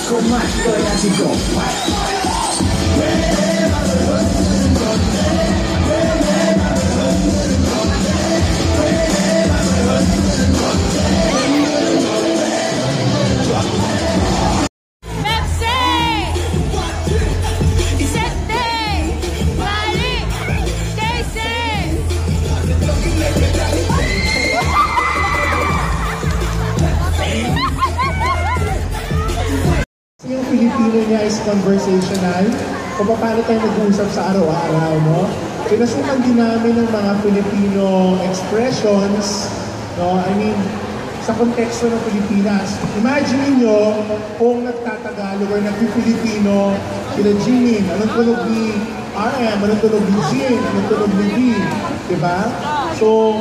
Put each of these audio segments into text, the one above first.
con mágico de México. Yung Filipino niya is conversational, kung paano tayo nag-uusap sa araw-araw, no? Pinasukan din namin ng mga Filipino expressions, no? I mean, sa konteksto ng Pilipinas. Imagine niyo kung nagtatagalog or nagpi-Filipino sila Jimin, anong tunog ni RM, anong tunog ni Jin, anong tunog ni B, diba? So,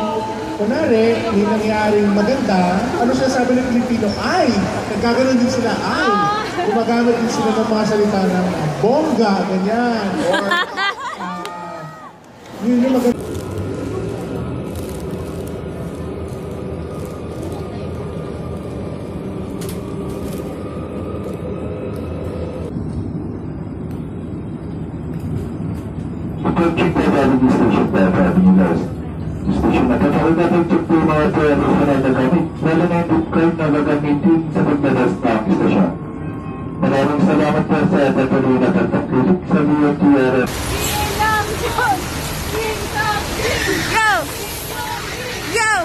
kunwari, may nangyaring maganda, ano siya sabi ng Pilipino? Ay! Nagkaganon din sila, ay! Gumagamit din sila ng mga salita ng bongga, ganyan. Or, yun yung maganda. Approaching the Avenue Station by Avenue West. Station na kakakita po yung mga traditional na gamit, lalo na yung book card na gagamitin sa pagdadas ng istasyon. Maraming salamat po sa patuloy na pagtangkilik sa VOTRF. Go! Go!